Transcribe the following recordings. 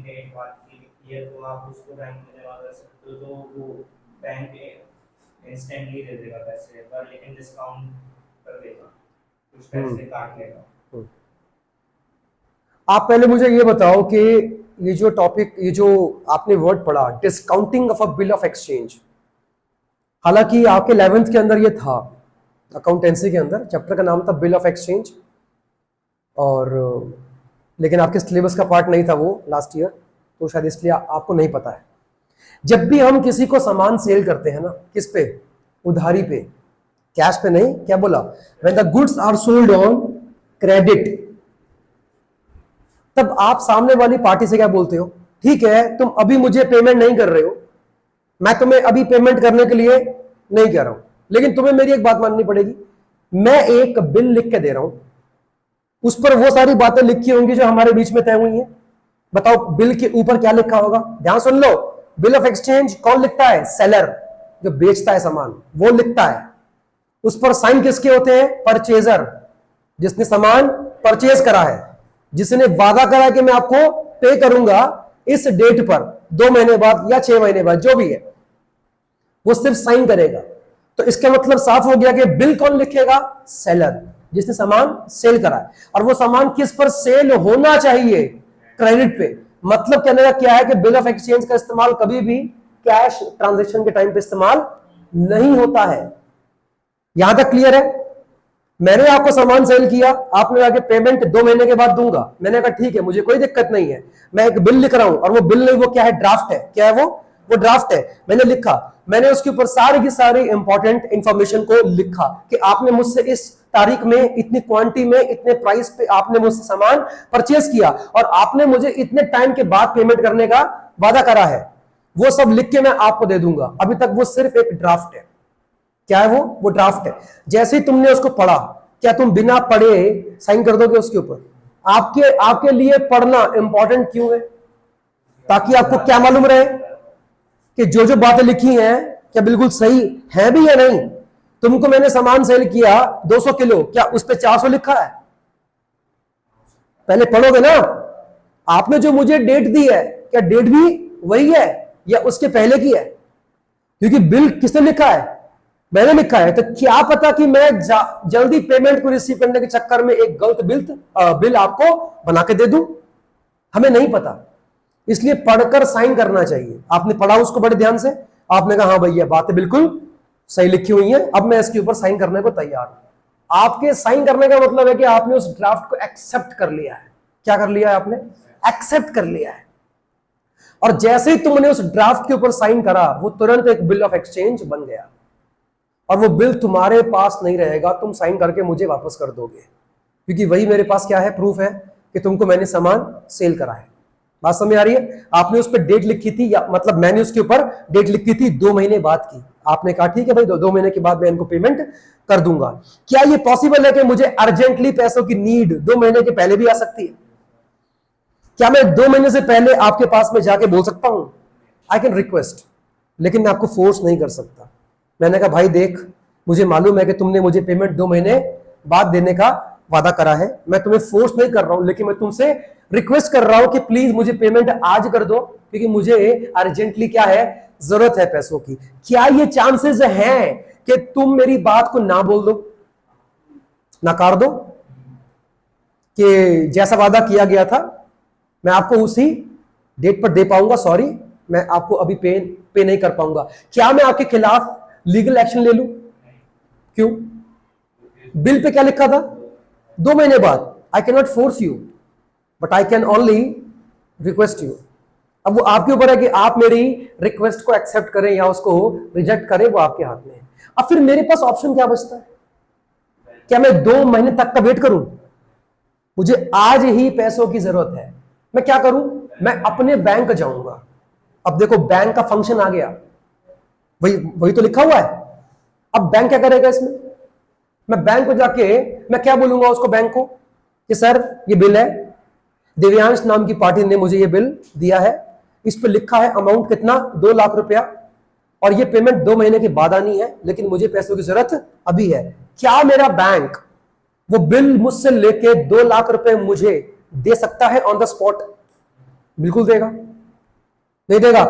Date बाद की लिखी है तो आप उसको बैंक में जमा कर सकते हो, तो वो बैंक इंस्टेंटली दे देगा पैसे, पर लेकिन डिस्काउंट कर देगा, कुछ पैसे काट लेगा। आप पहले मुझे ये बताओ कि ये जो टॉपिक, ये जो आपने वर्ड पढ़ा discounting of a bill of exchange, हालांकि आपके 11th के अंदर ये था, अकाउंटेंसी के अंदर चैप्टर का नाम था बिल ऑफ एक्सचेंज, और लेकिन आपके सिलेबस का पार्ट नहीं था वो लास्ट ईयर, तो शायद इसलिए आपको नहीं पता है। जब भी हम किसी को सामान सेल करते हैं ना, किस पे? उधारी पे, कैश पे नहीं। क्या बोला? When the goods are sold on credit, तब आप सामने वाली पार्टी से क्या बोलते हो? ठीक है, तुम अभी मुझे पेमेंट नहीं कर रहे हो, मैं तुम्हें अभी पेमेंट करने के लिए नहीं कह रहा हूं, लेकिन तुम्हें मेरी एक बात माननी पड़ेगी, मैं एक बिल लिख के दे रहा हूं, उस पर वो सारी बातें लिखी होंगी जो हमारे बीच में तय हुई हैं। बताओ बिल के ऊपर क्या लिखा होगा? ध्यान सुन लो, बिल ऑफ एक्सचेंज कौन लिखता है? सेलर, जो बेचता है सामान, वो लिखता है। उस पर साइन किसके होते हैं? परचेजर, जिसने सामान परचेज करा है, जिसने वादा करा कि मैं आपको पे करूंगा इस डेट पर, 2 महीने बाद या 6 महीने बाद, जो भी है, वो सिर्फ साइन करेगा। तो इसका मतलब साफ हो गया कि बिल कौन लिखेगा? सेलर, जिसने सामान सेल करा है। और वो सामान किस पर सेल होना चाहिए? क्रेडिट पे। मतलब कहने का क्या है कि बिल ऑफ एक्सचेंज का इस्तेमाल कभी भी कैश ट्रांजैक्शन के टाइम पे इस्तेमाल नहीं होता है। यहां तक क्लियर है? मैंने आपको सामान सेल किया, आपने आगे पेमेंट 2 महीने के बाद दूंगा, मैंने कहा ठीक है, मुझे कोई दिक्कत नहीं है, मैं एक बिल लिख रहा हूं, और वो बिल नहीं, वो क्या है? ड्राफ्ट है। क्या है वो ड्राफ्ट है। मैंने लिखा, मैंने उसके ऊपर सारी की सारी इंपॉर्टेंट इंफॉर्मेशन को लिखा कि आपने मुझसे इस तारीख में, इतनी क्वांटिटी में, इतने प्राइस पे आपने मुझसे सामान परचेज किया, और आपने मुझे इतने टाइम के बाद पेमेंट करने का वादा करा है। वो सब लिख के मैं आपको दे दूंगा। अभी तक वो सिर्फ एक ड्राफ्ट है। क्या है वो ड्राफ्ट है। जैसे ही तुमने उसको पढ़ा, क्या तुम बिना पढ़े साइन कर दोगे उसके ऊपर? आपके लिए पढ़ना इंपॉर्टेंट क्यों है? ताकि आपको क्या मालूम रहे कि जो जो बातें लिखी हैं क्या बिल्कुल सही है भी या नहीं। तुमको मैंने सामान सेल किया 200 किलो, क्या उस पर 400 लिखा है? पहले पढ़ोगे ना। आपने जो मुझे डेट दी है, क्या डेट भी वही है या उसके पहले की है? क्योंकि बिल किसने लिखा है? मैंने लिखा है। तो क्या पता कि मैं जल्दी पेमेंट को रिसीव करने के चक्कर में एक गलत बिल आपको बना के दे दूं? हमें नहीं पता, इसलिए पढ़कर साइन करना चाहिए। आपने पढ़ा उसको बड़े ध्यान से, आपने कहा हाँ भैया बातें बिल्कुल सही लिखी हुई है, अब मैं इसके ऊपर साइन करने को तैयार हूं। आपके साइन करने का मतलब है कि आपने उस ड्राफ्ट को एक्सेप्ट कर लिया है। क्या कर लिया है आपने? एक्सेप्ट कर लिया है। और जैसे ही तुमने उस ड्राफ्ट के ऊपर साइन करा, वो तुरंत एक बिल ऑफ एक्सचेंज बन गया, और वो बिल तुम्हारे पास नहीं रहेगा, तुम साइन करके मुझे वापस कर दोगे, क्योंकि वही मेरे पास क्या है? प्रूफ है कि तुमको मैंने सामान सेल करा है। बात समझ आ रही है? आपने उस पर डेट लिखी थी, या मतलब मैंने उसके ऊपर डेट लिखी थी 2 महीने बाद की। आपने कहा ठीक है भाई, 2 महीने के बाद मैं इनको पेमेंट कर दूंगा। क्या ये पॉसिबल है कि मुझे अर्जेंटली पैसों की नीड 2 महीने के पहले भी आ सकती है? क्या मैं 2 महीने से पहले आपके पास में जाके बोल सकता हूं? आई कैन रिक्वेस्ट, लेकिन मैं आपको फोर्स नहीं कर सकता। मैंने कहा भाई देख, मुझे मालूम है कि तुमने मुझे पेमेंट 2 महीने बाद देने का वादा करा है, मैं तुम्हें फोर्स नहीं कर रहा हूं, लेकिन मैं तुमसे रिक्वेस्ट कर रहा हूं कि प्लीज मुझे पेमेंट आज कर दो, क्योंकि मुझे अर्जेंटली क्या है? जरूरत है पैसों की। क्या ये चांसेस हैं कि तुम मेरी बात को ना बोल दो, नकार दो, कि जैसा वादा किया गया था मैं आपको उसी डेट पर दे पाऊंगा, सॉरी मैं आपको अभी पे नहीं कर पाऊंगा? क्या मैं आपके खिलाफ लीगल एक्शन ले लूं? क्यों? बिल पे क्या लिखा था? 2 महीने बाद। I can not force you, but I can only request you. अब वो आपके ऊपर है कि आप मेरी रिक्वेस्ट को एक्सेप्ट करें या उसको रिजेक्ट करें, वो आपके हाथ में है। अब फिर मेरे पास ऑप्शन क्या बचता है? क्या मैं 2 महीने तक का वेट करूं? मुझे आज ही पैसों की जरूरत है, मैं क्या करूं? मैं अपने बैंक जाऊंगा। अब देखो बैंक का फंक्शन आ गया, वही तो लिखा हुआ है। अब बैंक क्या करेगा इसमें? मैं बैंक को जाके मैं क्या बोलूंगा उसको, बैंक को, कि सर ये बिल है, दिव्यांश नाम की पार्टी ने मुझे ये बिल दिया है, इस पे लिखा है अमाउंट कितना? 2 लाख रुपया, और ये पेमेंट 2 महीने के बाद आनी है, लेकिन मुझे पैसों की जरूरत अभी है। क्या मेरा बैंक वो बिल मुझसे लेके 2 लाख रुपए मुझे दे सकता है ऑन द स्पॉट? बिल्कुल देगा, नहीं देगा?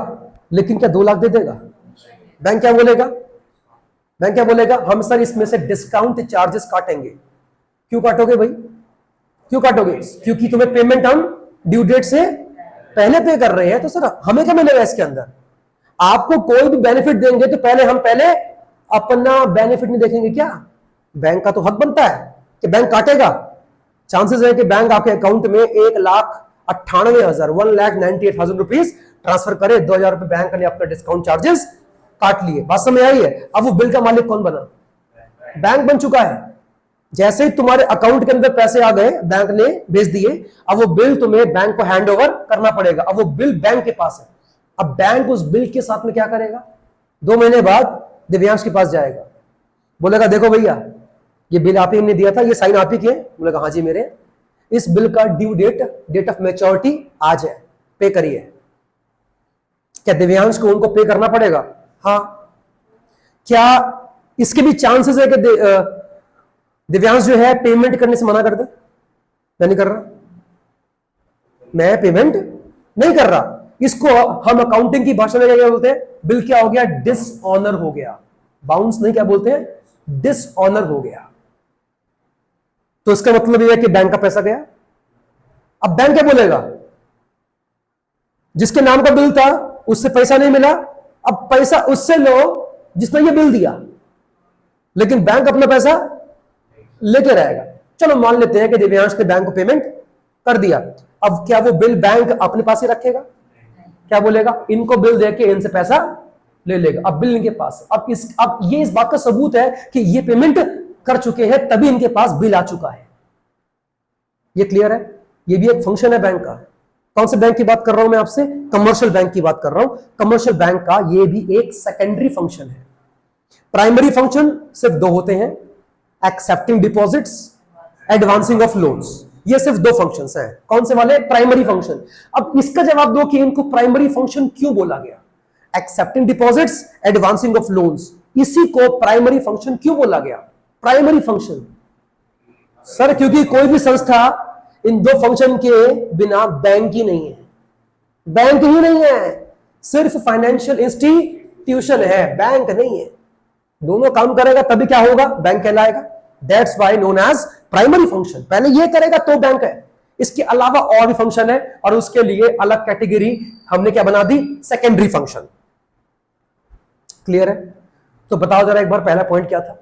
लेकिन क्या 2 लाख दे देगा? बैंक क्या बोलेगा? बैंक क्या बोलेगा? हम सर इसमें से डिस्काउंट चार्जेस काटेंगे। क्यों काटोगे भाई? क्यों काटोगे? क्योंकि तुम्हें पेमेंट हम ड्यू डेट से पहले पे कर रहे हैं, तो सर हमें क्या मिलेगा इसके अंदर? आपको कोई भी बेनिफिट देंगे तो पहले अपना बेनिफिट नहीं देखेंगे क्या? बैंक का तो हक बनता है कि बैंक काटेगा। चांसेस है कि बैंक आपके अकाउंट में 1,98,000 1,98,000 रुपीज ट्रांसफर करे, 2,000 रुपए बैंक ने अपना डिस्काउंट चार्जेस काट लिए। बात समझ आई है? अब वो बिल का मालिक कौन बना? बैंक बन चुका है। जैसे ही तुम्हारे अकाउंट के अंदर पैसे आ गए, बैंक ने भेज दिए, अब वो बिल तुम्हें बैंक को हैंड ओवर करना पड़ेगा। अब वो बिल बैंक के पास है। अब बैंक उस बिल के साथ में क्या करेगा? 2 महीने बाद दिव्यांश के पास जाएगा, बोलेगा देखो भैया ये बिल आप ही ने दिया था, ये साइन आप ही किए? बोलेगा हाँ जी मेरे। इस बिल का ड्यू डेट ऑफ मैच्योरिटी आज है, पे करिए। क्या दिव्यांश को उनको पे करना पड़ेगा? हाँ। क्या इसके भी चांसेस है कि दिव्यांश जो है पेमेंट करने से मना कर दे? मैं नहीं कर रहा, मैं पेमेंट नहीं कर रहा। इसको हम अकाउंटिंग की भाषा में क्या बोलते हैं? बिल क्या हो गया? डिसऑनर हो गया। बाउंस नहीं, क्या बोलते हैं? डिसऑनर हो गया। तो इसका मतलब यह है कि बैंक का पैसा गया। अब बैंक क्या बोलेगा? जिसके नाम का बिल था उससे पैसा नहीं मिला, अब पैसा उससे लो जिसने ये बिल दिया, लेकिन बैंक अपना पैसा लेके रहेगा। चलो मान लेते हैं कि दिव्यांश ने बैंक को पेमेंट कर दिया। अब क्या वो बिल बैंक अपने पास ही रखेगा? क्या बोलेगा? इनको बिल देके इनसे पैसा ले लेगा। अब बिल इनके पास। अब ये इस बात का सबूत है कि ये पेमेंट कर चुके हैं, तभी इनके पास बिल आ चुका है। ये क्लियर है? ये भी एक फंक्शन है बैंक का। कौन से बैंक की बात कर रहा हूं मैं आपसे? कमर्शियल बैंक की बात कर रहा हूं। कमर्शियल बैंक का ये भी एक सेकेंडरी फंक्शन है। प्राइमरी फंक्शन सिर्फ 2 होते हैं, accepting deposits, advancing of loans. ये सिर्फ 2 फंक्शंस हैं। कौन से वाले? Primary function. अब इसका जवाब दो कि इनको प्राइमरी फंक्शन क्यों बोला गया? Accepting deposits, advancing of loans, इसी को प्राइमरी फंक्शन क्यों बोला गया? प्राइमरी फंक्शन सर क्योंकि कोई भी संस्था इन 2 फंक्शन के बिना बैंक ही नहीं है। बैंक ही नहीं है, सिर्फ फाइनेंशियल इंस्टीट्यूशन है, बैंक नहीं है। दोनों काम करेगा तभी क्या होगा? बैंक कहलाएगा। That's why known as primary function. पहले ये करेगा तो बैंक है। इसके अलावा और भी फंक्शन है और उसके लिए अलग कैटेगरी हमने क्या बना दी? Secondary function. क्लियर है? तो बताओ जरा एक बार, पहला पॉइंट क्या था?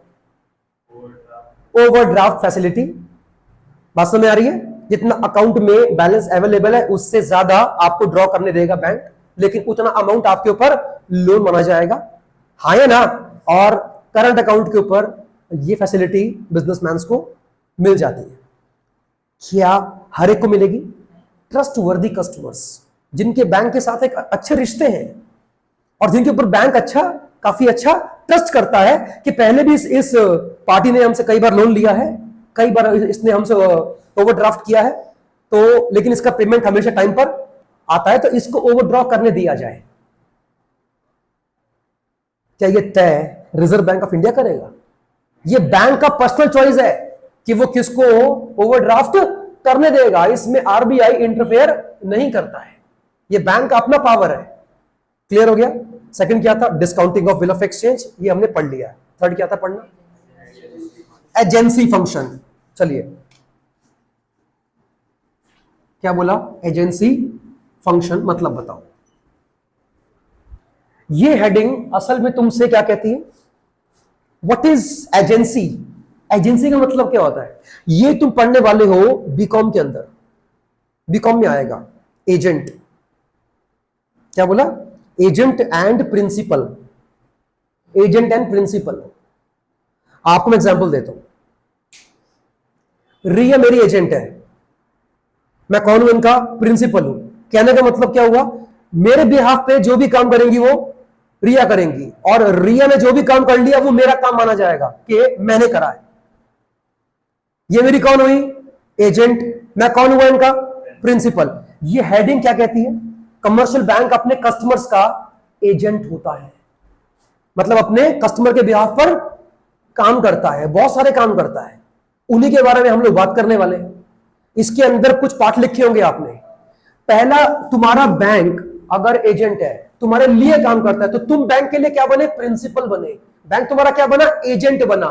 Overdraft facility. बात समझ आ रही है? जितना अकाउंट में बैलेंस अवेलेबल है उससे ज्यादा आपको ड्रॉ करने देगा बैंक, लेकिन उतना अमाउंट आपके ऊपर लोन माना जाएगा। हाँ या ना? और करंट अकाउंट के ऊपर ये फैसिलिटी बिजनेसमैन को मिल जाती है। क्या हर एक को मिलेगी? ट्रस्ट वर्दी कस्टमर्स, जिनके बैंक के साथ एक अच्छे रिश्ते हैं और जिनके ऊपर बैंक काफी अच्छा ट्रस्ट करता है कि पहले भी इस पार्टी ने हमसे कई बार लोन लिया है, कई बार इसने हमसे ओवरड्राफ्ट किया है, तो लेकिन इसका पेमेंट हमेशा टाइम पर आता है, तो इसको ओवरड्रॉ करने दिया जाए। क्या ये तय रिजर्व बैंक ऑफ इंडिया करेगा? ये बैंक का पर्सनल चॉइस है कि वो किसको ओवरड्राफ्ट करने देगा। इसमें आरबीआई इंटरफेयर नहीं करता है, ये बैंक का अपना पावर है। क्लियर हो गया? सेकंड क्या था? Discounting of bill of exchange, ये हमने पढ़ लिया। थर्ड क्या था पढ़ना? Agency function. चलिए क्या बोला? एजेंसी फंक्शन मतलब बताओ। ये हेडिंग असल में तुमसे क्या कहती है? What is agency? एजेंसी का मतलब क्या होता है? ये तुम पढ़ने वाले हो बीकॉम के अंदर, बीकॉम में आएगा। एजेंट, क्या बोला? Agent and principal. Agent and principal. आपको मैं एग्जांपल देता हूं। रिया मेरी एजेंट है, मैं कौन हूं? इनका प्रिंसिपल हूं। कहने का मतलब क्या हुआ? मेरे बिहाफ पे जो भी काम करेंगी वो रिया करेंगी, और रिया ने जो भी काम कर लिया वो मेरा काम माना जाएगा कि मैंने करा है। ये मेरी कौन हुई? एजेंट। मैं कौन हुआ? इनका प्रिंसिपल। ये हेडिंग क्या कहती है? कमर्शियल बैंक अपने कस्टमर्स का एजेंट होता है, मतलब अपने कस्टमर के बिहाफ पर काम करता है, बहुत सारे काम करता है। उन्हीं के बारे में हम लोग बात करने वाले हैं। इसके अंदर कुछ पार्ट लिखे होंगे आपने। पहला तुम्हारा बैंक अगर एजेंट है, तुम्हारे लिए काम करता है, तो तुम बैंक के लिए क्या बने? प्रिंसिपल बने। बैंक तुम्हारा क्या बना? एजेंट बना।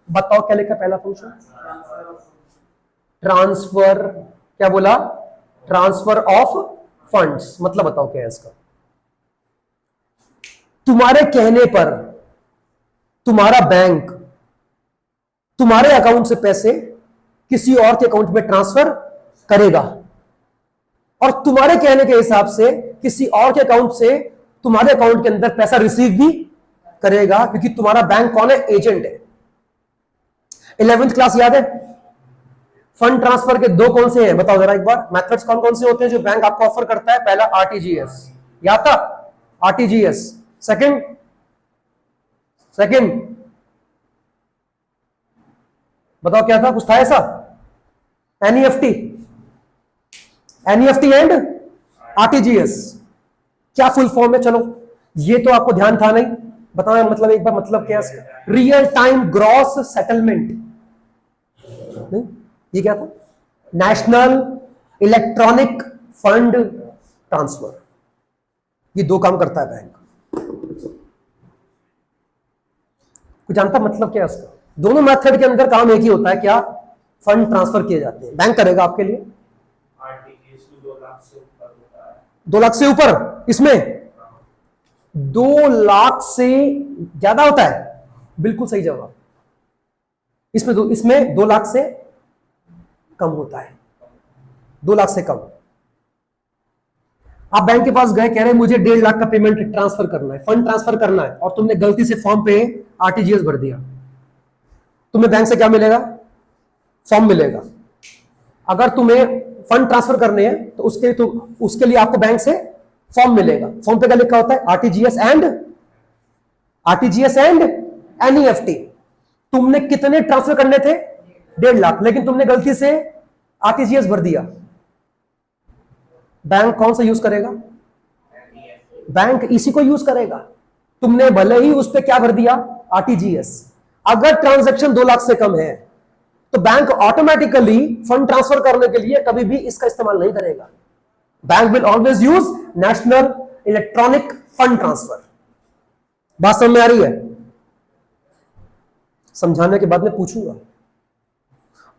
बताओ क्या लिखा पहला फंक्शन? ट्रांसफर। क्या बोला? Transfer of funds. मतलब बताओ क्या है इसका? तुम्हारे कहने पर तुम्हारा बैंक तुम्हारे अकाउंट से पैसे किसी और के अकाउंट में ट्रांसफर करेगा, और तुम्हारे कहने के हिसाब से किसी और के अकाउंट से तुम्हारे अकाउंट के अंदर पैसा रिसीव भी करेगा, क्योंकि तुम्हारा बैंक कौन है? एजेंट है। 11th क्लास याद है? फंड ट्रांसफर के दो कौन से हैं? बताओ जरा एक बार। मेथड्स कौन कौन से होते हैं जो बैंक आपको ऑफर करता है? पहला आरटीजीएस, याद था? आरटीजीएस। सेकंड बताओ क्या था? कुछ था ऐसा? NEFT and RTGS. क्या फुल फॉर्म है? चलो ये तो आपको ध्यान था नहीं, बताओ मतलब एक बार मतलब क्या है? Real time gross settlement. ये क्या था? National electronic fund transfer. ये दो काम करता है बैंक। कुछ जानता मतलब क्या है इसका? दोनों मेथड के अंदर काम एक ही होता है। क्या? फंड ट्रांसफर किए जाते हैं। बैंक करेगा आपके लिए। आरटीजीएस 2 लाख से ऊपर होता है। 2 लाख से ऊपर? इसमें 2 लाख से ज्यादा होता है? बिल्कुल सही जवाब। इसमें 2 लाख से कम होता है। 2 लाख से कम। आप बैंक के पास गए, कह रहे हैं मुझे 1.5 लाख का पेमेंट ट्रांसफर करना है, फंड ट्रांसफर करना है, और तुमने गलती से फॉर्म पे आरटीजीएस भर दिया, तुम्हें बैंक से क्या मिलेगा? फॉर्म मिलेगा। अगर तुम्हें फंड ट्रांसफर करने हैं तो उसके लिए आपको बैंक से फॉर्म मिलेगा। फॉर्म पे क्या लिखा होता है? RTGS and NEFT. तुमने कितने ट्रांसफर करने थे? 1.5 लाख, लेकिन तुमने गलती से आरटीजीएस भर दिया। बैंक कौन सा यूज करेगा? बैंक इसी को यूज करेगा। तुमने भले ही उस पर क्या भर दिया? आरटीजीएस। अगर ट्रांजैक्शन 2 लाख से कम है तो बैंक ऑटोमेटिकली फंड ट्रांसफर करने के लिए कभी भी इसका इस्तेमाल नहीं करेगा। Bank will always use national electronic fund transfer. बात समझ में आ रही है? समझाने के बाद में पूछूंगा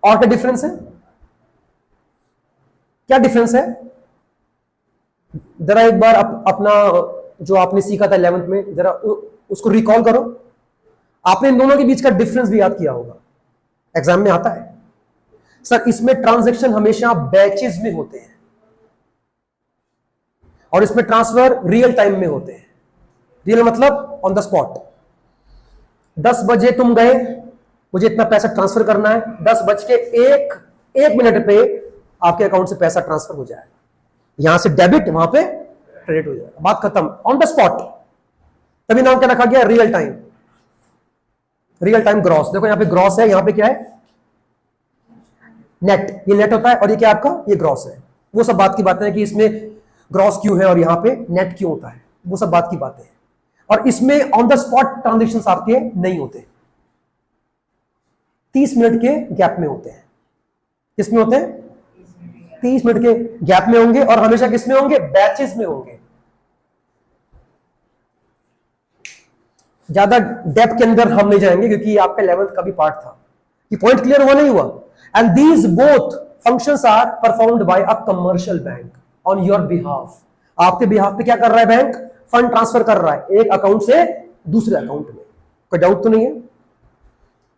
और क्या डिफरेंस है? क्या डिफरेंस है? जरा एक बार अपना जो आपने सीखा था 11th में, जरा उसको रिकॉल करो। आपने इन दोनों के बीच का डिफरेंस भी याद किया होगा, एग्जाम में आता है। सर इसमें ट्रांजैक्शन हमेशा बैचेस में होते हैं और इसमें ट्रांसफर रियल टाइम में होते हैं। रियल मतलब ऑन द स्पॉट। 10 बजे तुम गए, मुझे इतना पैसा ट्रांसफर करना है, 10:01 पे आपके अकाउंट से पैसा ट्रांसफर हो जाए, यहां से डेबिट वहां पे क्रेडिट हो जाएगा, बात खत्म, ऑन द स्पॉट। तभी नाम क्या रखा गया? Real time. Real time gross. देखो यहां पे ग्रॉस है, यहां पे क्या है? नेट। ये नेट होता है और ये क्या आपका? ये ग्रॉस है। वो सब बात की बातें हैं कि इसमें ग्रॉस क्यों है और यहां पे नेट क्यों होता है, वो सब बात की बातें हैं। और इसमें ऑन द स्पॉट ट्रांजेक्शन आपके नहीं होते, 30 मिनट के गैप में होते हैं। किसमें होते हैं? 30 मिनट के गैप में होंगे, और हमेशा किसमें होंगे? बैचेस में होंगे। ज्यादा डेप्थ के अंदर हम नहीं जाएंगे क्योंकि ये आपका 11th का भी पार्ट था। ये पॉइंट क्लियर हुआ नहीं हुआ? And these both functions are performed by a commercial bank on your behalf. आपके बिहाफ पे क्या कर रहा है बैंक? फंड ट्रांसफर कर रहा है एक अकाउंट से दूसरे अकाउंट में। कोई डाउट तो नहीं है?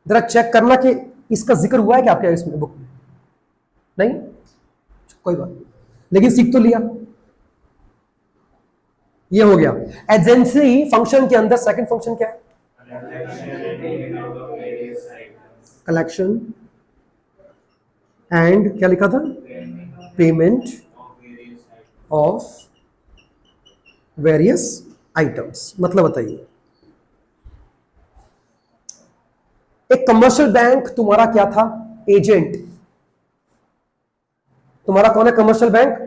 जरा चेक करना कि इसका जिक्र हुआ है क्या आपके इसमें बुक में? नहीं, कोई बात नहीं, लेकिन सीख तो लिया। ये हो गया। एजेंसी फंक्शन के अंदर सेकंड फंक्शन क्या है? कलेक्शन एंड क्या लिखा था? Payment of various items. मतलब बताइए, एक कमर्शियल बैंक तुम्हारा क्या था? एजेंट। तुम्हारा कौन है? कमर्शियल बैंक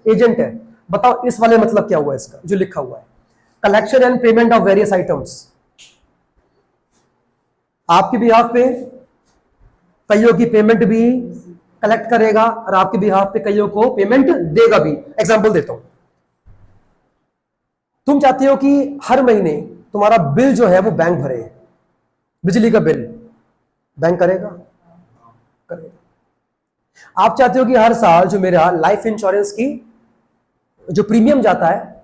एजेंट है। बताओ इस वाले मतलब क्या हुआ इसका जो लिखा हुआ है? Collection and payment of various items. आपके बिहाफ पे कईयों की पेमेंट भी कलेक्ट करेगा और आपके बिहाफ पे कईयों को पेमेंट देगा भी। एग्जांपल देता हूं, तुम चाहते हो कि हर महीने तुम्हारा बिल जो है वो बैंक भरे, बिजली का बिल बैंक करेगा? करेगा। आप चाहते हो कि हर साल जो मेरा लाइफ इंश्योरेंस की जो प्रीमियम जाता है,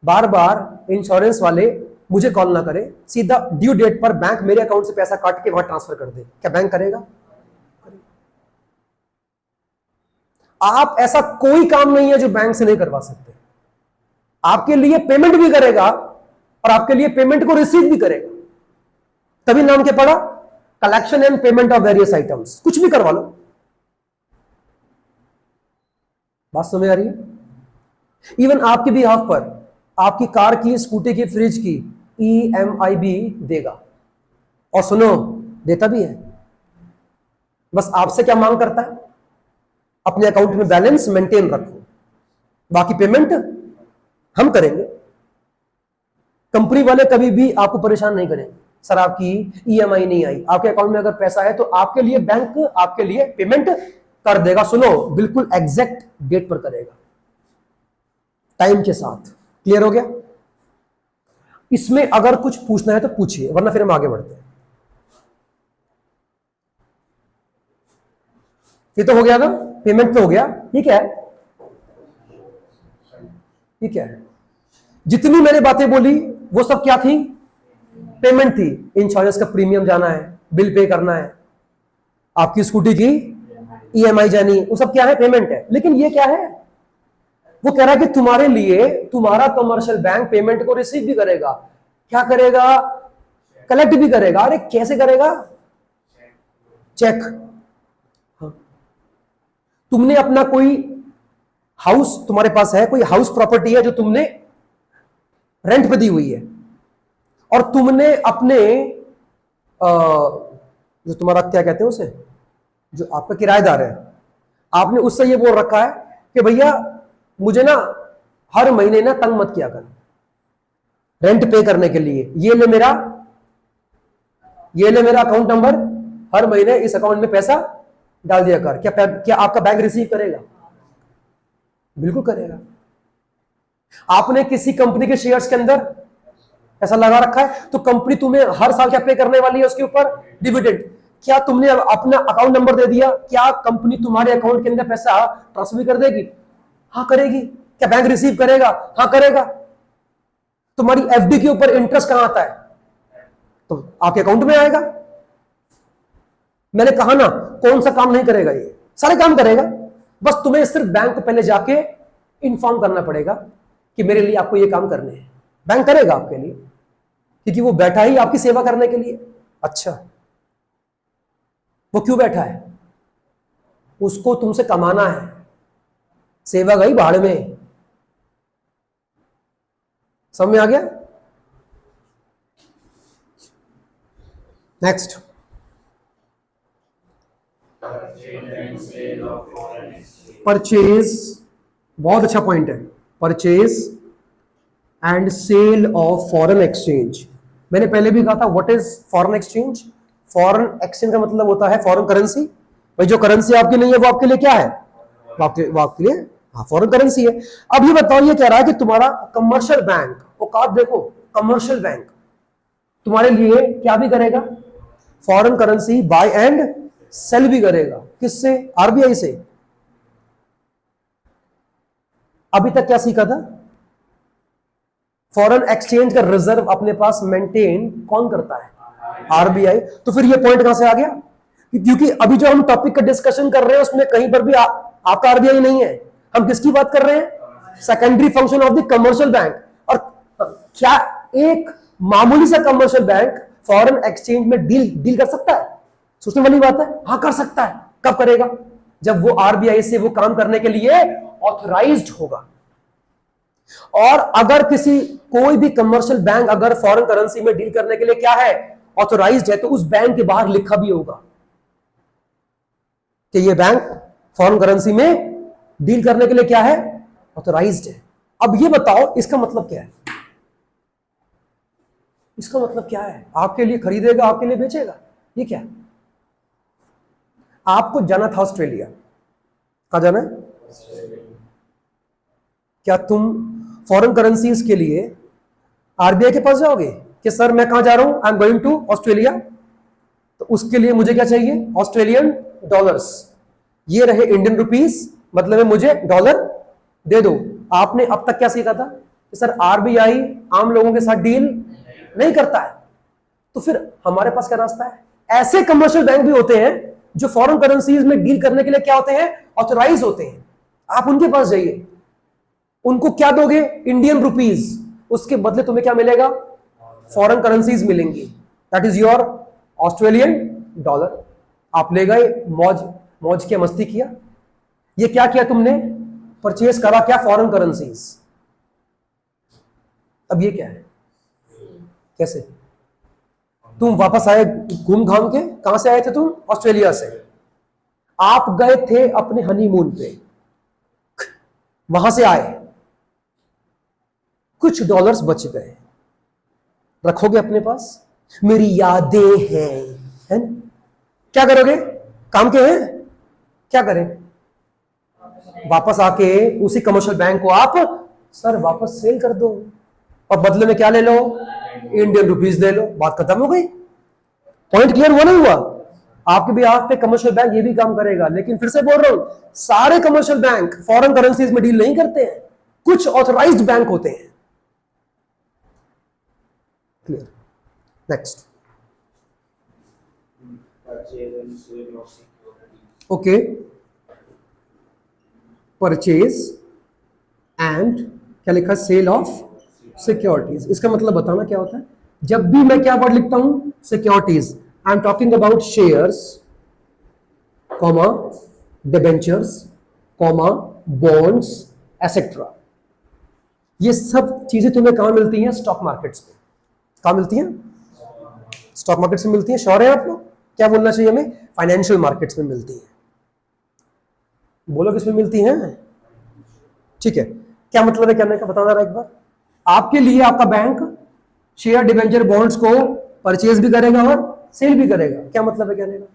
बार बार इंश्योरेंस वाले मुझे कॉल ना करे, सीधा ड्यू डेट पर बैंक मेरे अकाउंट से पैसा काट के वहां ट्रांसफर कर दे, क्या बैंक करेगा? आप ऐसा कोई काम नहीं है जो बैंक से नहीं करवा सकते। आपके लिए पेमेंट भी करेगा और आपके लिए पेमेंट को रिसीव भी करेगा। तभी नाम क्या पड़ा? Collection and payment of various items. कुछ भी करवा लो। बात समझ आ रही है? इवन आपके बिहाफ पर आपकी कार की, स्कूटी की, फ्रिज की EMI भी देगा। और सुनो, देता भी है। बस आपसे क्या मांग करता है? अपने अकाउंट में बैलेंस मेंटेन रखो, बाकी पेमेंट हम करेंगे। कंपनी वाले कभी भी आपको परेशान नहीं करेंगे, सर आपकी EMI नहीं आई, आपके अकाउंट में अगर पैसा है तो आपके लिए बैंक आपके लिए पेमेंट कर देगा। सुनो, बिल्कुल एग्जैक्ट डेट पर करेगा, टाइम के साथ। क्लियर हो गया? इसमें अगर कुछ पूछना है तो पूछिए, वरना फिर हम आगे बढ़ते हैं। ये तो हो गया ना, पेमेंट तो हो गया। ये क्या है? ये क्या है? जितनी मैंने बातें बोली वो सब क्या थी? पेमेंट थी। इंश्योरेंस का प्रीमियम जाना है, बिल पे करना है, आपकी स्कूटी की EMI जानी, वो सब क्या है? पेमेंट है। लेकिन ये क्या है? वो कह रहा है कि तुम्हारे लिए तुम्हारा कमर्शियल बैंक पेमेंट को रिसीव भी करेगा। क्या करेगा? कलेक्ट भी करेगा। अरे कैसे करेगा? चेक। हाँ। तुमने अपना कोई हाउस, तुम्हारे पास है कोई हाउस प्रॉपर्टी है जो तुमने रेंट पे दी हुई है, और तुमने अपने जो तुम्हारा क्या कहते हैं उसे, जो आपका किराएदार है, आपने उससे ये बोल रखा है कि भैया मुझे ना हर महीने ना तंग मत किया कर रेंट पे करने के लिए, ये ले मेरा अकाउंट नंबर, हर महीने इस अकाउंट में पैसा डाल दिया कर। क्या आपका बैंक रिसीव करेगा? बिल्कुल करेगा। आपने किसी कंपनी के शेयर्स के अंदर पैसा लगा रखा है तो कंपनी तुम्हें हर साल क्या पे करने वाली है उसके ऊपर? डिविडेंड। क्या तुमने अपना अकाउंट नंबर दे दिया, क्या कंपनी तुम्हारे अकाउंट के अंदर पैसा ट्रांसफर कर देगी? हाँ करेगी। क्या बैंक रिसीव करेगा? हाँ करेगा। तुम्हारी FD के ऊपर इंटरेस्ट कहां आता है? तो आपके अकाउंट में आएगा। मैंने कहा ना, कौन सा काम नहीं करेगा? ये सारे काम करेगा। बस तुम्हें सिर्फ बैंक को पहले जाके इन्फॉर्म करना पड़ेगा कि मेरे लिए आपको ये काम करने हैं। बैंक करेगा आपके लिए, क्योंकि वो बैठा ही आपकी सेवा करने के लिए। अच्छा, वो क्यों बैठा है? उसको तुमसे कमाना है। सेवा गई भाड़ में। समझ में आ गया? Next, purchase. बहुत अच्छा पॉइंट है, purchase and sale of foreign exchange. मैंने पहले भी कहा था, what is foreign exchange? Foreign exchange का मतलब होता है फॉरेन करेंसी। भाई जो करेंसी आपकी नहीं है वो आपके लिए क्या है? आपके लिए हाँ फॉरेन करेंसी है। अब ये बताओ, ये कह रहा है कि तुम्हारा कमर्शियल बैंक, औकात देखो, कमर्शियल बैंक तुम्हारे लिए क्या भी करेगा? Foreign currency buy and sell भी करेगा। किससे? RBI से। अभी तक क्या सीखा था? फॉरेन एक्सचेंज का रिजर्व अपने पास मेंटेन कौन करता है? RBI। तो फिर ये पॉइंट कहां से आ गया? क्योंकि अभी जो हम टॉपिक का डिस्कशन कर रहे हैं उसमें कहीं पर भी आपका RBI नहीं है। हम किसकी बात कर रहे हैं? Secondary function of the commercial bank. और क्या एक मामूली सा कमर्शियल बैंक फॉरेन एक्सचेंज में डील कर सकता है? सोचने वाली बात है। हाँ कर सकता है। कब करेगा? जब वो RBI से वो काम करने के लिए ऑथराइज्ड होगा। और अगर कोई भी कमर्शियल बैंक अगर फॉरेन करेंसी में डील करने के लिए क्या है? ऑथराइज्ड है, तो उस बैंक के बाहर लिखा भी होगा कि ये बैंक फॉरेन करेंसी में डील करने के लिए क्या है? ऑथराइज्ड है। अब ये बताओ इसका मतलब क्या है? इसका मतलब क्या है? आपके लिए खरीदेगा, आपके लिए बेचेगा? ये क्या है? आपको जाना था ऑस्ट्रेलिया, कहाँ जाना है? क्या तुम फॉरेन करेंसीज के लिए आरबीआई के पास जाओगे कि सर मैं कहां जा रहा हूं, I am going to Australia, तो उसके लिए मुझे क्या चाहिए? Australian dollars. ये रहे इंडियन रुपीस, मतलब है मुझे डॉलर दे दो। आपने अब तक क्या सीखा था कि सर आरबीआई आम लोगों के साथ डील नहीं करता है, तो फिर हमारे पास क्या रास्ता है? ऐसे कमर्शियल बैंक भी होते हैं जो फॉरेन करेंसीज में डील करने के लिए क्या होते हैं? ऑथराइज होते हैं। आप उनके पास जाइए, उनको क्या दोगे? इंडियन रुपीस, उसके बदले तुम्हें क्या मिलेगा? फॉरेन करेंसीज मिलेंगी, that is your Australian dollar. आप ले गए, मौज मौज किया, मस्ती किया। ये क्या किया तुमने? परचेज करा क्या? Foreign currencies. अब ये क्या है? कैसे? तुम वापस आए घूम घाम के, कहां से आए थे तुम? ऑस्ट्रेलिया से। आप गए थे अपने हनीमून पे, वहां से आए, कुछ डॉलर्स बच गए, रखोगे अपने पास? मेरी यादें हैं, है ना? क्या करोगे? काम के हैं, क्या करें? वापस आके उसी कमर्शियल बैंक को आप सर वापस सेल कर दो, और बदले में क्या ले लो? इंडियन रुपीस ले लो। बात खत्म हो गई। पॉइंट क्लियर हुआ नहीं हुआ? आपके भी आप पे कमर्शियल बैंक ये भी काम करेगा, लेकिन फिर से बोल रहा हूं, सारे कमर्शियल बैंक फॉरेन करेंसीज में डील नहीं करते हैं, कुछ ऑथराइज्ड बैंक होते हैं। Clear? Next. Okay, purchase and क्या लिखा? Sale of securities. इसका मतलब बताना क्या होता है? जब भी मैं क्या वर्ड लिखता हूं? Securities, I am talking about shares, comma debentures, comma bonds, etcetera. ये सब चीजें तुम्हें कहां मिलती हैं? स्टॉक मार्केट्स में। कहां मिलती हैं? स्टॉक मार्केट्स में मिलती है। श्योर है आप लोग? क्या बोलना चाहिए हमें? फाइनेंशियल मार्केट्स में मिलती है। बोलो किसमें मिलती हैं? ठीक है, क्या मतलब है कहने का? बता रहा एक बार। आपके लिए आपका बैंक शेयर, डिबेंचर, बॉन्ड्स को परचेज भी करेगा और सेल भी करेगा। क्या मतलब है कहने का?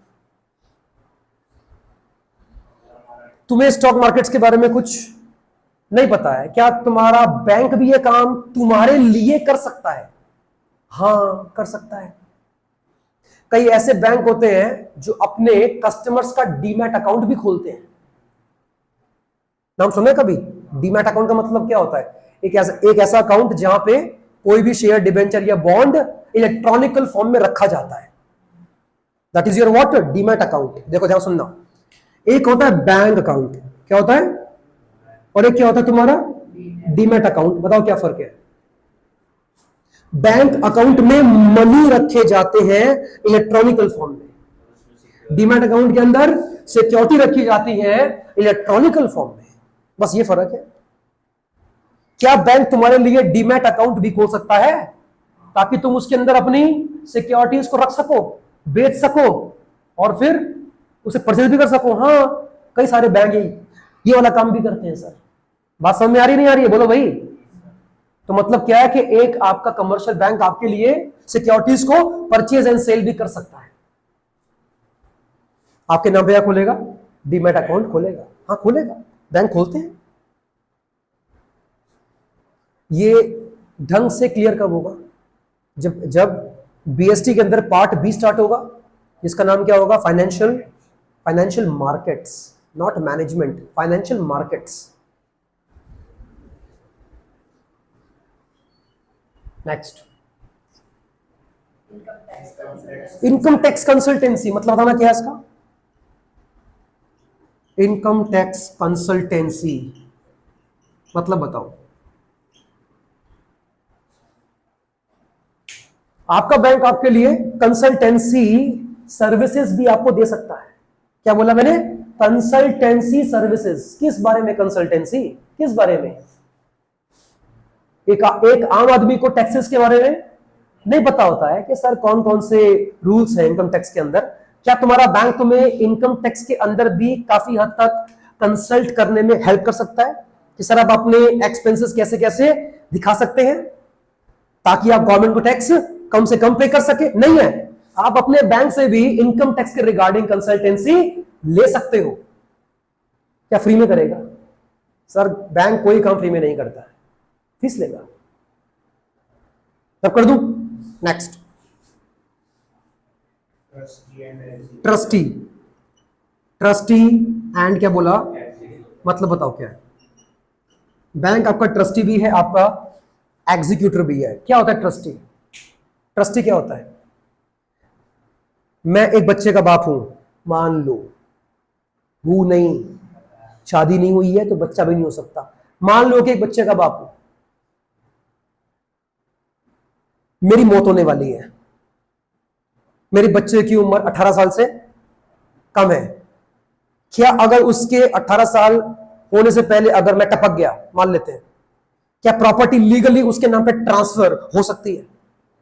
तुम्हें स्टॉक मार्केट्स के बारे में कुछ नहीं पता है क्या? तुम्हारा बैंक भी ये काम तुम्हारे लिए कर सकता है। हाँ, कर सकता है। कई ऐसे बैंक होते हैं जो अपने कस्टमर्स का डीमैट अकाउंट भी खोलते हैं। नाम सुने कभी? डीमैट अकाउंट का मतलब क्या होता है? एक ऐसा अकाउंट जहां पे कोई भी शेयर, डिबेंचर या बॉन्ड इलेक्ट्रॉनिकल फॉर्म में रखा जाता है। That is your what? Demat account. देखो ध्यान सुनना, एक होता है बैंक अकाउंट, क्या होता है? और एक क्या होता है तुम्हारा? Demat account. बताओ क्या फर्क है? बैंक अकाउंट में मनी रखे जाते हैं इलेक्ट्रॉनिकल फॉर्म में, डीमैट अकाउंट के अंदर सिक्योरिटी रखी जाती है इलेक्ट्रॉनिकल फॉर्म में। बस ये फर्क है। क्या बैंक तुम्हारे लिए डीमैट अकाउंट भी खोल सकता है ताकि तुम उसके अंदर अपनी सिक्योरिटीज को रख सको, बेच सको और फिर उसे परचेज भी कर सको? हाँ, कई सारे बैंक ये वाला काम भी करते हैं। सर बात समझ में आ रही नहीं आ रही है? बोलो भाई। तो मतलब क्या है कि एक आपका कमर्शियल बैंक आपके लिए सिक्योरिटीज को परचेज एंड सेल भी कर सकता है। आपके नाम पे क्या खोलेगा? डीमैट अकाउंट खोलेगा। हाँ खोलेगा, बैंक खोलते हैं। ये ढंग से क्लियर कब होगा? जब बीएसटी के अंदर पार्ट बी स्टार्ट होगा, इसका नाम क्या होगा? Financial markets, not management, financial markets. Next, income tax consultancy. मतलब बताना क्या है इसका? इनकम टैक्स कंसल्टेंसी मतलब बताओ। आपका बैंक आपके लिए कंसल्टेंसी सर्विसेज भी आपको दे सकता है। क्या बोला मैंने? Consultancy services. किस बारे में कंसल्टेंसी? किस बारे में? एक आम आदमी को टैक्सेस के बारे में नहीं पता होता है कि सर कौन कौन से रूल्स हैं इनकम टैक्स के अंदर। क्या तुम्हारा बैंक तुम्हें इनकम टैक्स के अंदर भी काफी हद तक कंसल्ट करने में हेल्प कर सकता है कि सर आप अपने एक्सपेंसेस कैसे कैसे दिखा सकते हैं ताकि आप गवर्नमेंट को टैक्स कम से कम पे कर सके? नहीं है, आप अपने बैंक से भी इनकम टैक्स के रिगार्डिंग कंसल्टेंसी ले सकते हो। क्या फ्री में करेगा? सर बैंक कोई काम फ्री में नहीं करता है, फीस लेगा। तब कर दूं? Next, trustee. ट्रस्टी एंड क्या बोला? मतलब बताओ क्या है? बैंक आपका ट्रस्टी भी है, आपका एग्जीक्यूटर भी है। क्या होता है ट्रस्टी? ट्रस्टी क्या होता है? मैं एक बच्चे का बाप हूं, मान लो, हूं नहीं, शादी नहीं हुई है तो बच्चा भी नहीं हो सकता। मान लो कि एक बच्चे का बाप हूं, मेरी मौत होने वाली है, मेरे बच्चे की उम्र 18 साल से कम है। क्या अगर उसके 18 साल होने से पहले अगर मैं टपक गया, मान लेते हैं, क्या प्रॉपर्टी लीगली उसके नाम पे ट्रांसफर हो सकती है?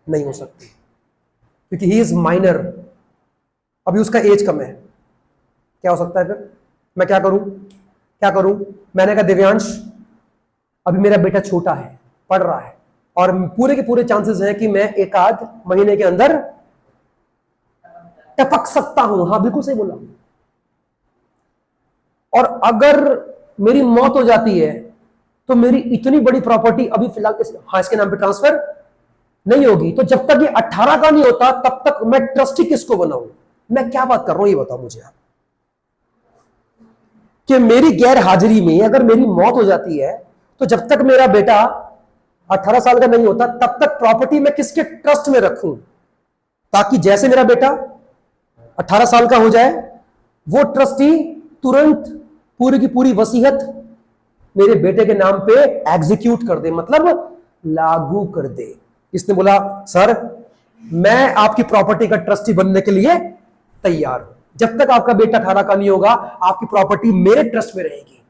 नहीं हो सकती, क्योंकि ही इज माइनर, अभी उसका एज कम है। क्या हो सकता है फिर? मैं क्या करूं? क्या करूं? मैंने कहा दिव्यांश, अभी मेरा बेटा छोटा है, पढ़ रहा है, और पूरे के पूरे चांसेस हैं कि मैं एक आध महीने के अंदर टपक सकता हूं। हाँ बिल्कुल सही बोला। और अगर मेरी मौत हो जाती है तो मेरी इतनी बड़ी प्रॉपर्टी अभी फिलहाल इसके नाम पे ट्रांसफर नहीं होगी। तो जब तक ये 18 का नहीं होता तब तक मैं ट्रस्टी किसको बनाऊं? मैं क्या बात कर रहा हूं ये बताओ मुझे आप, कि मेरी गैर हाजिरी में अगर मेरी मौत हो जाती है तो जब तक मेरा बेटा 18 साल का नहीं होता तब तक प्रॉपर्टी मैं किसके ट्रस्ट में रखूं, ताकि जैसे मेरा बेटा 18 साल का हो जाए वो ट्रस्टी तुरंत पूरी की पूरी वसीयत मेरे बेटे के नाम पे एग्जीक्यूट कर दे, मतलब लागू कर दे। इसने बोला सर मैं आपकी प्रॉपर्टी का ट्रस्टी बनने के लिए तैयार हूं, जब तक आपका बेटा 18 का नहीं होगा आपकी प्रॉपर्टी मेरे ट्रस्ट में रहेगी।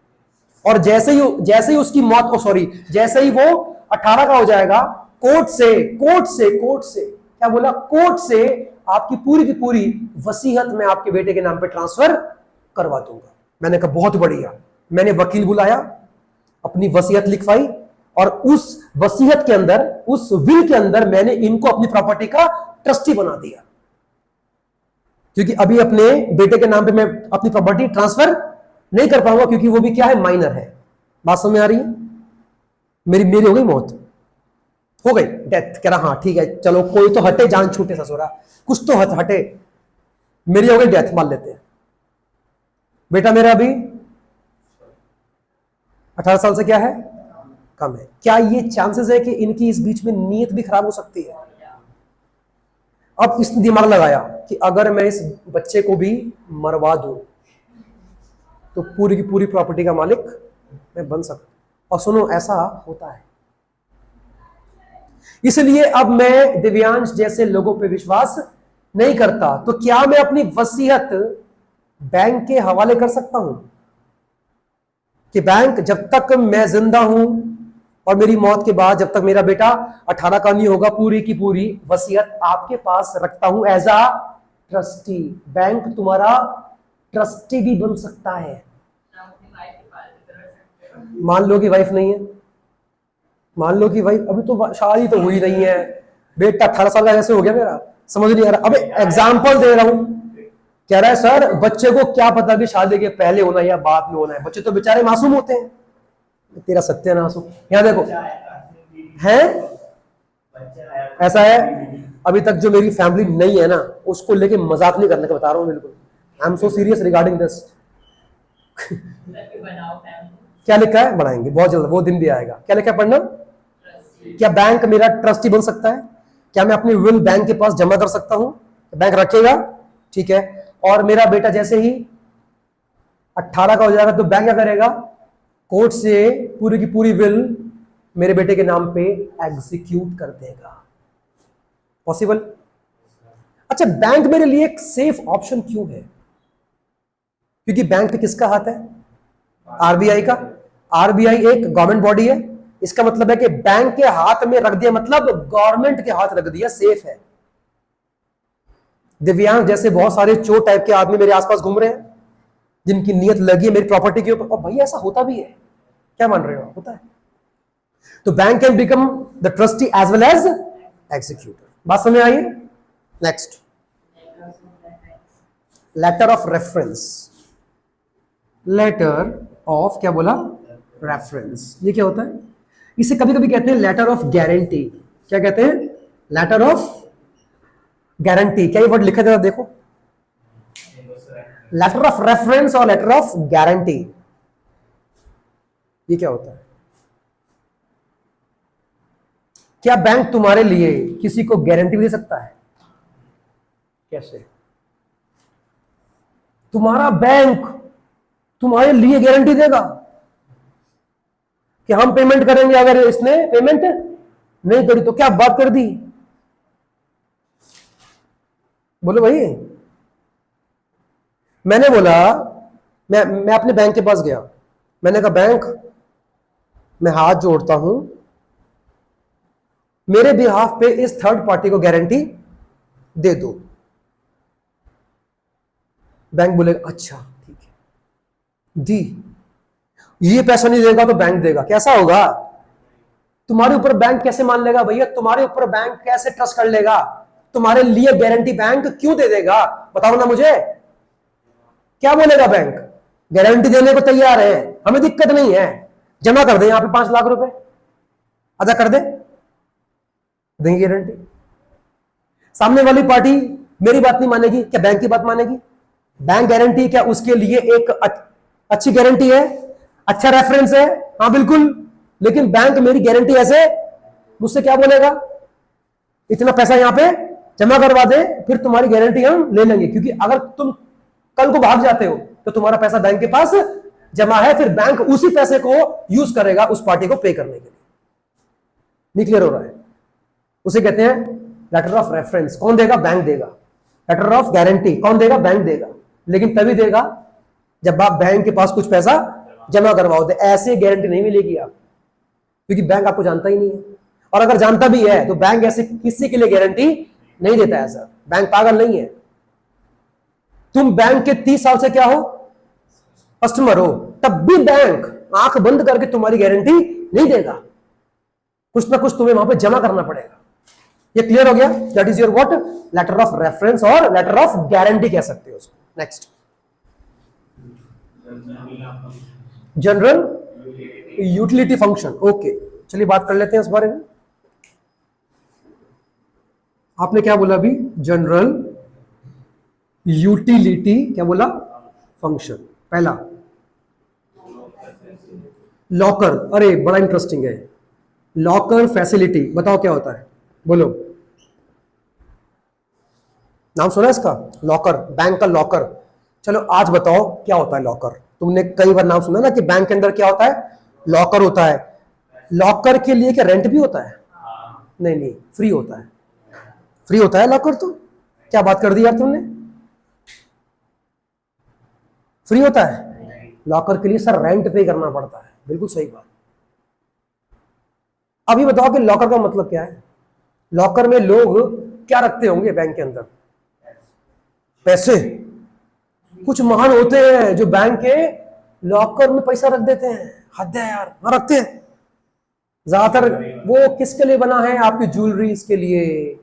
और जैसे ही उसकी मौत, जैसे ही वो 18 का हो जाएगा, कोर्ट से क्या बोला? कोर्ट से आपकी पूरी की पूरी वसीयत मैं आपके बेटे के नाम पे ट्रांसफर करवा दूंगा। मैंने कहा बहुत बढ़िया। मैंने वकील बुलाया, अपनी वसीयत लिखवाई, और उस वसीयत के अंदर, उस विल के अंदर मैंने इनको अपनी प्रॉपर्टी का ट्रस्टी बना दिया, क्योंकि अभी अपने बेटे के नाम पे मैं अपनी प्रॉपर्टी ट्रांसफर नहीं कर पाऊंगा, क्योंकि वो भी क्या है? माइनर है। बात समझ में आ रही है? मेरी हो गई मौत, हो गई डेथ। कह रहा हाँ ठीक है, चलो कोई तो हटे, जान छूटे ससुरा, कुछ तो हटे। मेरी हो गई डेथ, मान लेते हैं। बेटा मेरा अभी 18 साल से क्या है? कम है। क्या ये चांसेस है कि इनकी इस बीच में नीयत भी खराब हो सकती है? अब इसने दिमाग लगाया कि अगर मैं इस बच्चे को भी मरवा दूं तो पूरी की पूरी प्रॉपर्टी का मालिक मैं बन सकता। और सुनो, ऐसा होता है। इसलिए अब मैं दिव्यांश जैसे लोगों पे विश्वास नहीं करता। तो क्या मैं अपनी वसीयत बैंक के हवाले कर सकता हूं कि बैंक जब तक मैं जिंदा हूं और मेरी मौत के बाद जब तक मेरा बेटा 18 का नहीं होगा, पूरी की पूरी वसीयत आपके पास रखता हूं एज अ ट्रस्टी। बैंक तुम्हारा ट्रस्टी भी बन सकता है। मान लो कि वाइफ नहीं है, मान लो कि वाइफ अभी तो शादी तो हुई नहीं है, बेटा 18 साल का कैसे हो गया मेरा? समझ नहीं आ रहा। अबे एग्जाम्पल दे रहा हूं। कह रहा है सर बच्चे को क्या पता कि शादी के पहले होना है या बाद में होना है, बच्चे तो बेचारे मासूम होते हैं। तेरा सत्यानाश हो। यहां देखो है, ऐसा है। अभी तक जो मेरी फैमिली नहीं है ना, उसको लेके मजाक नहीं करने का बता रहा हूं, बिल्कुल। I am so serious regarding this. क्या लिखा है? बनाएंगे बहुत जल्द, वो दिन भी आएगा। क्या लिखा है? पढ़ना। क्या बैंक मेरा ट्रस्टी बन सकता है? क्या मैं अपनी विल बैंक के पास जमा कर सकता हूं? बैंक रखेगा, ठीक है। और मेरा बेटा जैसे ही 18 का हो जाएगा तो बैंक क्या करेगा? कोर्ट से पूरी की पूरी विल मेरे बेटे के नाम पे एग्जीक्यूट कर देगा। पॉसिबल? अच्छा, बैंक मेरे लिए एक सेफ ऑप्शन क्यों है? क्योंकि बैंक पे किसका हाथ है? आरबीआई का। आरबीआई एक गवर्नमेंट बॉडी है। इसका मतलब है कि बैंक के हाथ में रख दिया, मतलब गवर्नमेंट के हाथ रख दिया, सेफ है। दिव्यांग जैसे बहुत सारे चोर टाइप के आदमी मेरे आसपास घूम रहे हैं, जिनकी नीयत लगी है मेरी प्रॉपर्टी के ऊपर। और भाई ऐसा होता भी है, क्या मान रहे हो? होता है। तो bank can become the trustee as well as executor. बात समझ आई? Next, letter of reference. Letter of क्या बोला, रेफरेंस। ये क्या होता है? इसे कभी कभी कहते हैं लेटर ऑफ गारंटी। क्या कहते हैं? Letter of guarantee. क्या ये वर्ड लिखा जाता देखो, लेटर ऑफ रेफरेंस और लेटर ऑफ गारंटी। ये क्या होता है? क्या बैंक तुम्हारे लिए किसी को गारंटी दे सकता है? कैसे? तुम्हारा बैंक तुम्हारे लिए गारंटी देगा कि हम पेमेंट करेंगे, अगर इसने पेमेंट नहीं करी तो क्या बात कर दी? बोलो भाई। मैंने बोला, मैं अपने बैंक के पास गया, मैंने कहा बैंक मैं हाथ जोड़ता हूं, मेरे बिहाफ पे इस थर्ड पार्टी को गारंटी दे दो। बैंक बोलेगा अच्छा ठीक है, दी। ये पैसा नहीं देगा तो बैंक देगा। कैसा होगा? तुम्हारे ऊपर बैंक कैसे मान लेगा भैया? तुम्हारे ऊपर बैंक कैसे ट्रस्ट कर लेगा? तुम्हारे लिए गारंटी बैंक क्यों दे देगा? बताओ ना मुझे। क्या बोलेगा बैंक? गारंटी देने को तैयार है, हमें दिक्कत नहीं है, जमा कर दे यहां पे 5 लाख रुपए, अदा कर दे, देंगे गारंटी। सामने वाली पार्टी मेरी बात नहीं मानेगी, क्या बैंक की बात मानेगी? बैंक गारंटी क्या उसके लिए एक अच्छी गारंटी है, अच्छा रेफरेंस है? हाँ बिल्कुल। लेकिन बैंक मेरी गारंटी ऐसे मुझसे क्या बोलेगा? इतना पैसा यहां पे जमा करवा दे, फिर तुम्हारी गारंटी हम ले लेंगे, क्योंकि अगर तुम कल को भाग जाते हो तो तुम्हारा पैसा बैंक के पास जमा है, फिर बैंक उसी पैसे को यूज करेगा उस पार्टी को पे करने के लिए। नहीं क्लियर हो रहा है? उसे कहते हैं लेटर ऑफ रेफरेंस। कौन देगा? बैंक देगा। लेटर ऑफ गारंटी कौन देगा? बैंक देगा। लेकिन तभी देगा जब आप बैंक के पास कुछ पैसा जमा करवाओ। ऐसे गारंटी नहीं मिलेगी आप, क्योंकि बैंक आपको जानता ही नहीं है, और अगर जानता भी है तो बैंक ऐसे किसी के लिए गारंटी नहीं देता है सर। बैंक पागल नहीं है। तुम बैंक के 30 साल से क्या हो? कस्टमर हो, तब भी बैंक आंख बंद करके तुम्हारी गारंटी नहीं देगा। कुछ ना कुछ तुम्हें वहां पे जमा करना पड़ेगा। ये क्लियर हो गया? That is your what? Letter of reference और लेटर ऑफ गारंटी कह सकते हो उसको। Next, general utility function. Okay, चलिए बात कर लेते हैं इस बारे में। आपने क्या बोला अभी? जनरल यूटिलिटी क्या बोला? फंक्शन। पहला लॉकर। अरे बड़ा इंटरेस्टिंग है, लॉकर फैसिलिटी। बताओ क्या होता है? बोलो, नाम सुना इसका? लॉकर, बैंक का लॉकर। चलो आज बताओ क्या होता है लॉकर। तुमने कई बार नाम सुना ना कि बैंक के अंदर क्या होता है? लॉकर होता है। लॉकर के लिए क्या रेंट भी होता है? नहीं नहीं, फ्री होता है। फ्री होता है लॉकर। तो क्या बात कर दी यार तुमने? फ्री होता है लॉकर के लिए सर, रेंट पे करना पड़ता है। बिल्कुल सही बात। अभी बताओ कि लॉकर का मतलब क्या है? लॉकर में लोग क्या रखते होंगे बैंक के अंदर? पैसे। कुछ महान होते हैं जो बैंक के लॉकर में पैसा रख देते हैं। हद है यार, वहां रखते हैं। ज्यादातर वो किसके लिए बना है? आपकी ज्वेलरीज के लिए,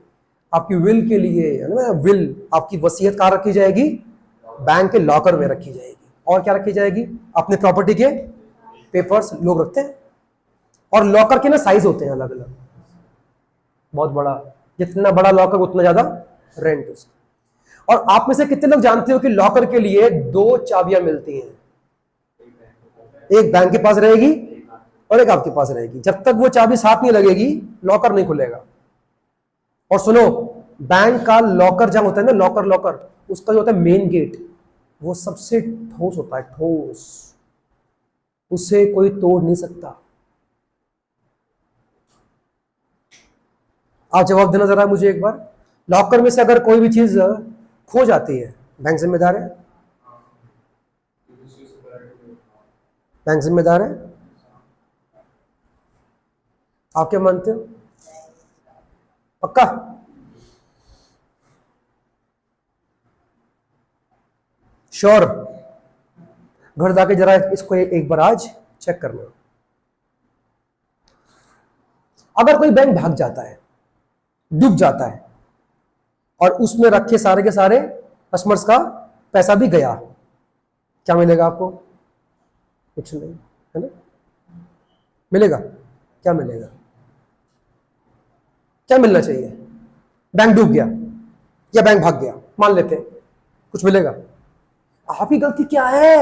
आपकी विल के लिए। विल, आपकी वसीयत कहाँ रखी जाएगी? बैंक के लॉकर में रखी जाएगी। और क्या रखी जाएगी? अपने प्रॉपर्टी के पेपर्स लोग रखते हैं। और लॉकर के ना साइज होते हैं अलग अलग, बहुत बड़ा। जितना बड़ा लॉकर उतना ज्यादा रेंट उसका। और आप में से कितने लोग जानते हो कि लॉकर के लिए 2 चाबियां मिलती हैं? एक बैंक के पास रहेगी और एक आपके पास रहेगी। जब तक वो चाबी साथ नहीं लगेगी लॉकर नहीं खुलेगा। और सुनो, बैंक का लॉकर जहां होता है ना, लॉकर उसका जो होता है मेन गेट, वो सबसे ठोस होता है, ठोस। उसे कोई तोड़ नहीं सकता। आप जवाब देना जरा मुझे एक बार। लॉकर में से अगर कोई भी चीज खो जाती है, बैंक जिम्मेदार है? बैंक जिम्मेदार है? आप क्या मानते हो? पक्का? श्योर? घर जाके जरा इसको एक बार आज चेक करना। अगर कोई बैंक भाग जाता है, डूब जाता है, और उसमें रखे सारे के सारे कस्टमर्स का पैसा भी गया, क्या मिलेगा आपको? कुछ नहीं, है ना? मिलेगा क्या? मिलेगा क्या? मिलना चाहिए। बैंक डूब गया या बैंक भाग गया, मान लेते हैं, कुछ मिलेगा? आपकी गलती क्या है?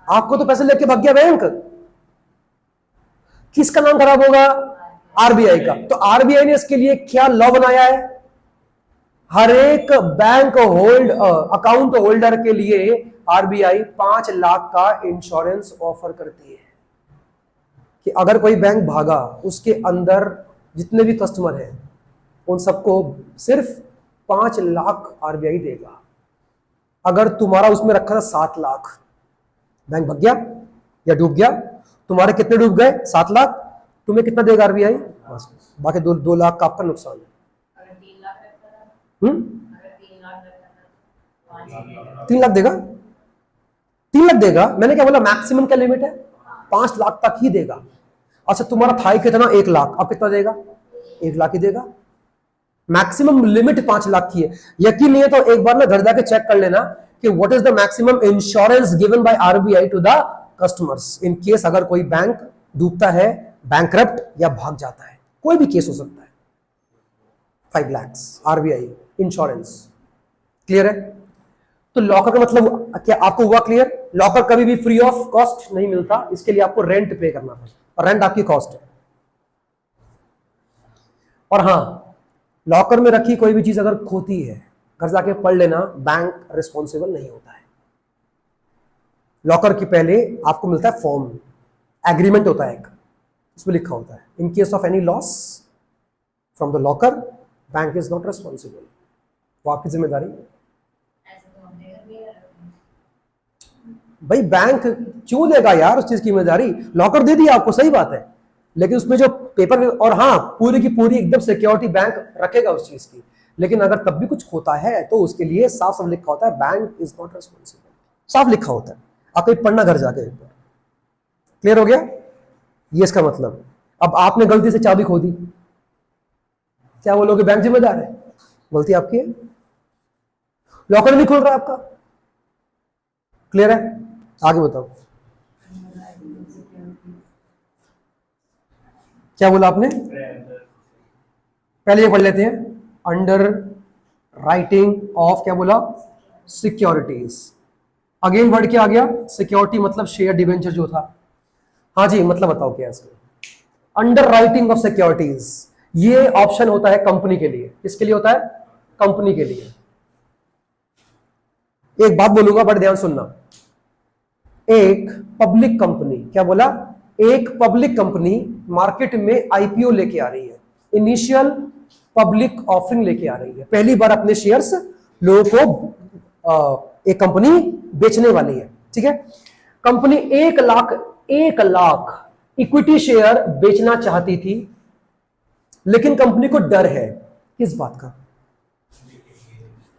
आपको तो पैसे लेके भाग गया बैंक। किसका नाम खराब होगा? आरबीआई का। तो आरबीआई ने इसके लिए क्या लॉ बनाया है? हर एक बैंक अकाउंट होल्डर के लिए आरबीआई 5 लाख का इंश्योरेंस ऑफर करती है कि अगर कोई बैंक भागा, उसके अंदर जितने भी कस्टमर हैं उन सबको सिर्फ 5 लाख आरबीआई देगा। अगर तुम्हारा उसमें रखा था 7 लाख, बैंक भाग गया या डूब गया, तुम्हारे कितने डूब गए? 7 लाख, तुम्हें कितना देगा आरबीआई? बाकी 2 लाख का आपका नुकसान है। 3 लाख देगा? 3 लाख देगा? मैंने क्या बोला? मैक्सिमम क्या लिमिट है? 5 लाख तक ही देगा। अच्छा, तुम्हारा था ही कितना? 1 लाख, अब कितना देगा? 1 लाख ही देगा। मैक्सिमम लिमिट 5 लाख की है। यकीन नहीं है तो एक बार ना घर जाके चेक कर लेना कि what is the maximum insurance given by RBI to the customers in case अगर कोई बैंक डूबता है, बैंकरप्ट या भाग जाता है, कोई भी केस हो सकता है। 5 लाख आरबीआई इंश्योरेंस। क्लियर है? तो लॉकर का मतलब क्या आपको हुआ क्लियर? लॉकर कभी भी फ्री ऑफ कॉस्ट नहीं मिलता, इसके लिए आपको रेंट पे करना पड़ता, और रेंट आपकी कॉस्ट है। और हां, लॉकर में रखी कोई भी चीज अगर खोती है, घर जाके पढ़ लेना, बैंक रिस्पॉन्सिबल नहीं होता है। लॉकर की पहले आपको मिलता है फॉर्म, एग्रीमेंट होता है एक, उसमें लिखा होता है in case of any loss from the locker bank is not responsible. वो आपकी जिम्मेदारी। भाई बैंक क्यों लेगा यार उस चीज की जिम्मेदारी? लॉकर दे दिया आपको, सही बात है, लेकिन उसमें जो पेपर, और हाँ, पूरी की पूरी एकदम सिक्योरिटी बैंक रखेगा उस चीज की, लेकिन अगर तब भी कुछ होता है तो उसके लिए साफ साफ लिखा होता है बैंक इज नॉट रिस्पॉन्सिबल, साफ लिखा होता है। आप कहीं पढ़ना घर जाके एक बार। क्लियर हो गया? ये इसका मतलब। अब आपने गलती से चाबी खो दी, क्या बोलोगे बैंक जिम्मेदार है? गलती आपकी है, लॉकर नहीं खुल रहा आपका। क्लियर है? आगे बताओ क्या बोला आपने? पहले ये पढ़ लेते हैं, अंडर राइटिंग ऑफ क्या बोला? सिक्योरिटीज। अगेन वर्ड क्या आ गया? सिक्योरिटी मतलब शेयर डिवेंचर जो था। हाँ जी, मतलब बताओ क्या है इसमें? अंडर राइटिंग ऑफ सिक्योरिटीज, ये ऑप्शन होता है कंपनी के लिए। किसके लिए होता है? कंपनी के लिए। एक बात बोलूंगा, बड़े ध्यान सुनना। एक पब्लिक कंपनी, क्या बोला? एक पब्लिक कंपनी मार्केट में आईपीओ लेके आ रही है, इनिशियल पब्लिक ऑफरिंग लेके आ रही है, पहली बार अपने शेयर्स लोगों को एक कंपनी बेचने वाली है। ठीक है? कंपनी 1 लाख इक्विटी शेयर बेचना चाहती थी, लेकिन कंपनी को डर है। किस बात का?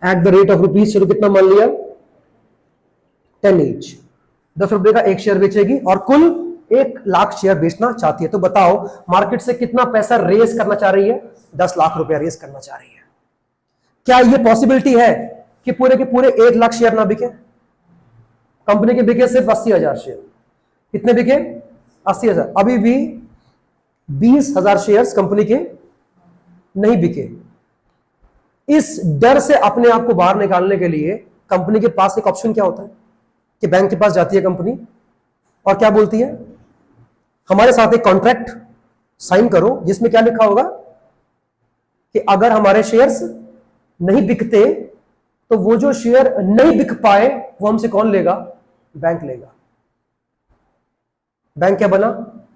At the rate of rupees, चलो कितना मान लिया? 10 ईच, 10 रुपए का एक शेयर बेचेगी और कुल 1 लाख शेयर बेचना चाहती है। तो बताओ मार्केट से कितना पैसा रेज करना चाह रही है? 10 लाख रुपया रेज करना चाह रही है। क्या ये पॉसिबिलिटी है कि पूरे के पूरे 1 लाख शेयर ना बिके? कंपनी के बिके सिर्फ 80,000 शेयर। कितने बिके? 80,000। अभी भी 20,000 शेयर्स कंपनी के नहीं बिके। इस डर से अपने आप को बाहर निकालने के लिए कंपनी के पास एक ऑप्शन क्या होता है कि बैंक के पास जाती है कंपनी और क्या बोलती है? हमारे साथ एक कॉन्ट्रैक्ट साइन करो जिसमें क्या लिखा होगा कि अगर हमारे शेयर्स नहीं बिकते तो वो जो शेयर नहीं बिक पाए वो हमसे कौन लेगा? बैंक लेगा। बैंक क्या बना?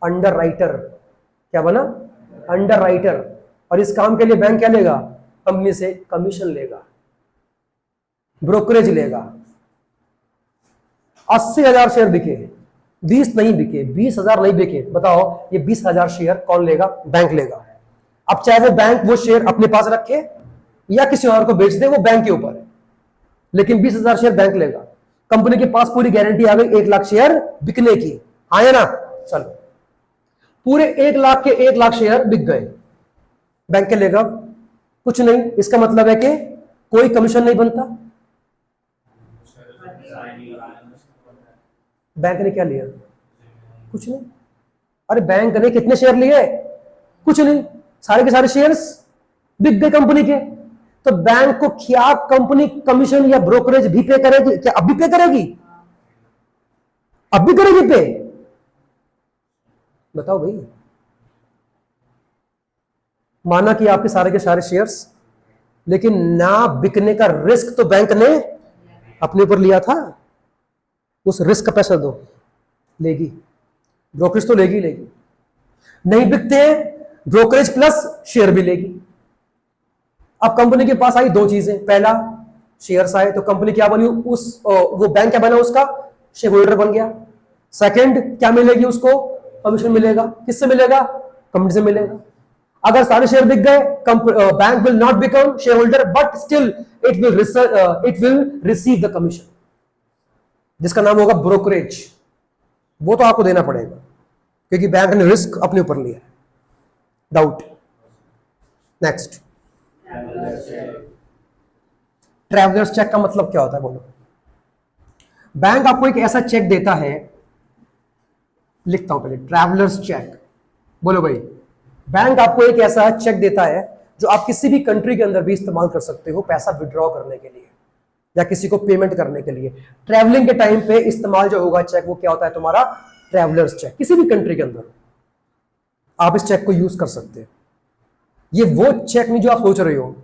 Under writer. क्या बना? Under writer. और इस काम के लिए बैंक क्या लेगा? कंपनी से कमीशन लेगा, ब्रोकरेज लेगा। 80,000 शेयर बिके, 20 नहीं बिके, 20,000 नहीं बिके, बताओ ये 20,000 शेयर कौन लेगा? बैंक लेगा। अब चाहे वो बैंक वो शेयर अपने पास रखे या किसी और को बेच दे, वो बैंक के ऊपर है, लेकिन 20,000 शेयर बैंक लेगा। कंपनी के पास पूरी गारंटी आ गई 1 लाख शेयर बिकने की, आए ना? चलो, पूरे 1 लाख के 1 लाख शेयर बिक गए, बैंक के लेगा कुछ नहीं। इसका मतलब है कि कोई कमीशन नहीं बनता। बैंक ने क्या लिया? कुछ नहीं। अरे बैंक ने कितने शेयर लिए? कुछ नहीं, सारे के सारे शेयर्स बिक गए कंपनी के। तो बैंक को क्या कंपनी कमीशन या ब्रोकरेज भी पे करेगी? क्या अब भी पे करेगी? अब भी करेगी पे? बताओ भाई। माना कि आपके सारे के सारे शेयर्स, लेकिन ना बिकने का रिस्क तो बैंक ने अपने ऊपर लिया था। उस रिस्क का पैसा दो, लेगी ब्रोकरेज तो लेगी। नहीं बिकते हैं, ब्रोकरेज प्लस शेयर भी लेगी। अब कंपनी के पास आई दो चीजें, पहला शेयर्स आए तो कंपनी क्या बनी, वो बैंक क्या बना, उसका शेयर होल्डर बन गया। सेकंड क्या मिलेगी उसको? कमीशन मिलेगा। किससे मिलेगा? कंपनी से मिलेगा। अगर सारे शेयर बिक गए, bank will not become share holder, but still it will receive the commission, जिसका नाम होगा ब्रोकरेज। वो तो आपको देना पड़ेगा, क्योंकि बैंक ने रिस्क अपने ऊपर लिया है। डाउट? नेक्स्ट, ट्रैवलर्स चेक का मतलब क्या होता है बोलो? बैंक आपको एक ऐसा चेक देता है, लिखता हूं पहले, ट्रैवलर्स चेक। बोलो भाई। बैंक आपको एक ऐसा चेक देता है जो आप किसी भी कंट्री के अंदर भी इस्तेमाल कर सकते हो, पैसा विड्रॉ करने के लिए या किसी को पेमेंट करने के लिए। ट्रैवलिंग के टाइम पे इस्तेमाल जो होगा चेक, वो क्या होता है तुम्हारा? Travellers cheque. किसी भी कंट्री के अंदर आप इस चेक को यूज कर सकते हैं। ये वो चेक नहीं जो आप सोच रहे हो,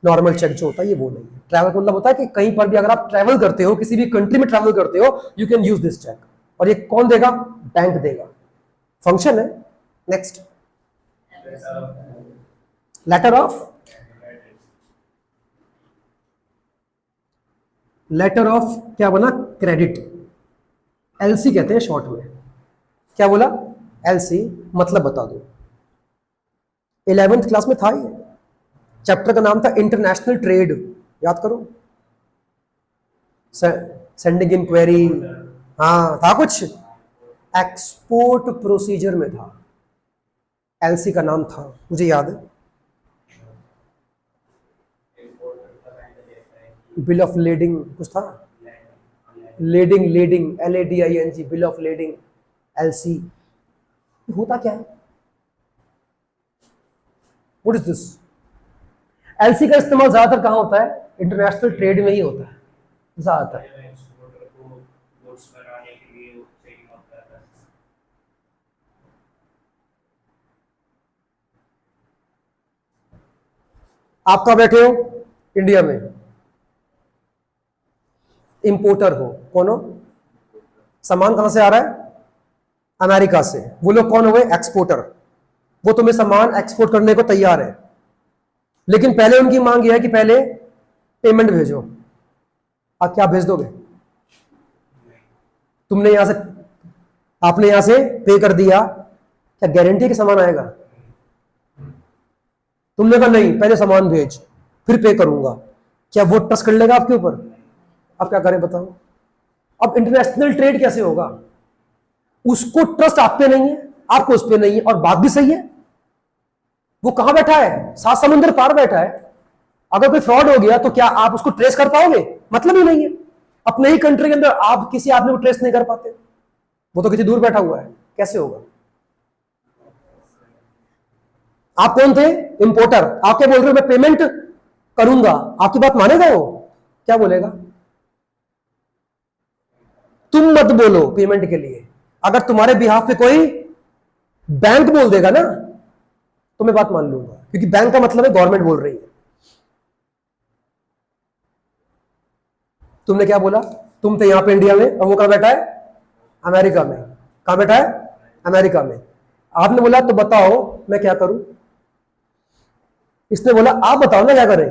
नॉर्मल चेक जो होता है ये वो नहीं है। ट्रैवल का मतलब होता है कि कहीं पर भी अगर आप ट्रैवल करते हो, किसी भी कंट्री में ट्रैवल करते हो, you can use this cheque. और ये कौन देगा? बैंक देगा। फंक्शन है। नेक्स्ट, लेटर ऑफ क्या बना? क्रेडिट। एलसी कहते हैं शॉर्ट में। क्या बोला? एलसी। मतलब बता दो। 11th क्लास में था ये। चैप्टर का नाम था इंटरनेशनल ट्रेड। याद करो। सेंडिंग इंक्वायरी, हाँ था कुछ। एक्सपोर्ट प्रोसीजर में था, एलसी का नाम था, मुझे याद है। बिल ऑफ लेडिंग कुछ था, lading LADING, bill of lading, LC. होता क्या है? What is this? एलसी का इस्तेमाल ज्यादातर कहां होता है? इंटरनेशनल ट्रेड में ही होता है ज्यादातर। आप कहां बैठे हो? इंडिया में। इंपोर्टर हो, कौन हो? सामान कहां से आ रहा है? अमेरिका से। वो लोग कौन हुए? एक्सपोर्टर। वो तुम्हें सामान एक्सपोर्ट करने को तैयार है, लेकिन पहले उनकी मांग यह है कि पहले पेमेंट भेजो। आप क्या भेज दोगे? तुमने यहां से, आपने यहां से पे कर दिया, क्या गारंटी कि सामान आएगा? तुमने कहा नहीं, पहले सामान भेज फिर पे करूंगा। क्या वो ट्रस्ट कर लेगा आपके ऊपर? आप क्या करें बताओ? अब इंटरनेशनल ट्रेड कैसे होगा? उसको ट्रस्ट आप पे नहीं है, आपको उस पे नहीं है। और बात भी सही है, वो कहां बैठा है? 7 समुद्र पार बैठा है। अगर कोई फ्रॉड हो गया तो क्या आप उसको ट्रेस कर पाओगे? मतलब ही नहीं है। अपने ही कंट्री के अंदर आप किसी आदमी को ट्रेस नहीं कर पाते, वो तो किसी दूर बैठा हुआ है, कैसे होगा? आप कौन थे? इंपोर्टर। आप क्या बोल रहे हो? मैं पेमेंट करूंगा। आपकी बात मानेगा वो? क्या बोलेगा? तुम मत बोलो पेमेंट के लिए। अगर तुम्हारे बिहाफ पे कोई बैंक बोल देगा ना, तो मैं बात मान लूंगा, क्योंकि बैंक का मतलब है गवर्नमेंट बोल रही है। तुमने क्या बोला? तुम थे यहां पे इंडिया में, और वो कहां बैठा है? अमेरिका में। कहां बैठा है? अमेरिका में। आपने बोला तो बताओ मैं क्या करूं? इसने बोला आप बताओ ना क्या करें।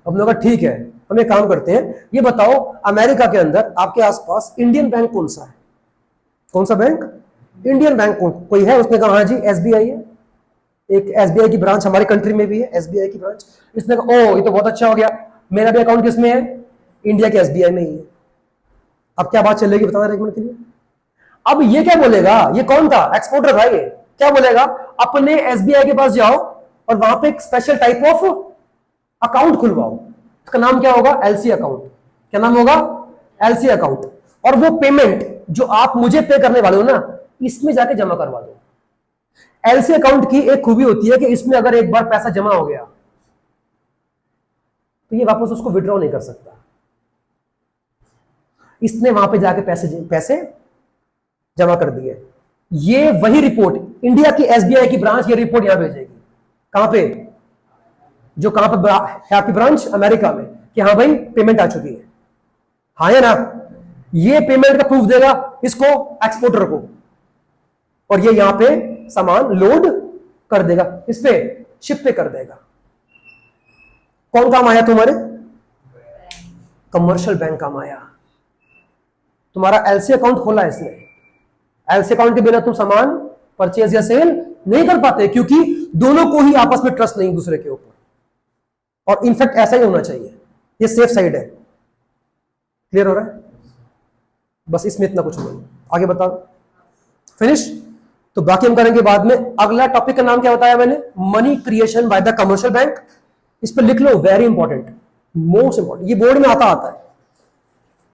हमने कहा ठीक है, हम एक काम करते हैं, ये बताओ अमेरिका के अंदर आपके आसपास इंडियन बैंक कौन सा है? कौन सा बैंक? इंडियन बैंक कोई है? उसने कहा हाँ जी SBI है, एक SBI की ब्रांच हमारी कंट्री में भी है, SBI की ब्रांच। इसने कहा ओ ये तो बहुत अच्छा हो गया, मेरा भी अकाउंट किसमें है? इंडिया के SBI में ही है। अब क्या बात चलेगी बताना एक मिनट के लिए। अब ये क्या बोलेगा? ये कौन था? एक्सपोर्टर था ये। क्या बोलेगा? अपने SBI के पास जाओ और वहां पे एक स्पेशल टाइप ऑफ अकाउंट खुलवाओ। इसका नाम क्या होगा? LC account. क्या नाम होगा? LC account. और वो पेमेंट जो आप मुझे पे करने वाले हो ना, इसमें जाके जमा करवा दो। एलसी अकाउंट की एक खूबी होती है कि इसमें अगर एक बार पैसा जमा हो गया तो ये वापस उसको विड्रॉ नहीं कर सकता। इसने वहां पे जाके पैसे जमा कर दिए। ये वही रिपोर्ट इंडिया की एसबीआई की ब्रांच ये रिपोर्ट यहां भेजेगी। कहां पे? जो कहां पे है आपकी ब्रांच? अमेरिका में, कि हाँ भाई पेमेंट आ चुकी है, हाँ या ना। ये पेमेंट का प्रूफ देगा इसको, एक्सपोर्टर को, और ये यहां पे सामान लोड कर देगा, इस पे शिप पे कर देगा। कौन काम आया तुम्हारे? कमर्शियल बैंक काम आया। तुम्हारा एलसी अकाउंट खोला है इसने। एलसी अकाउंट के बिना तुम सामान परचेज या सेल नहीं कर पाते, क्योंकि दोनों को ही आपस में ट्रस्ट नहीं दूसरे के ऊपर, और इनफैक्ट ऐसा ही होना चाहिए। ये सेफ साइड है। क्लियर हो रहा है? बस इसमें इतना कुछ नहीं, आगे बताओ। फिनिश? तो बाकी हम करेंगे बाद में। अगला टॉपिक का नाम क्या बताया मैंने? Money creation by the commercial bank. इस पर लिख लो, वेरी इंपॉर्टेंट, मोस्ट इंपॉर्टेंट, ये बोर्ड में आता है।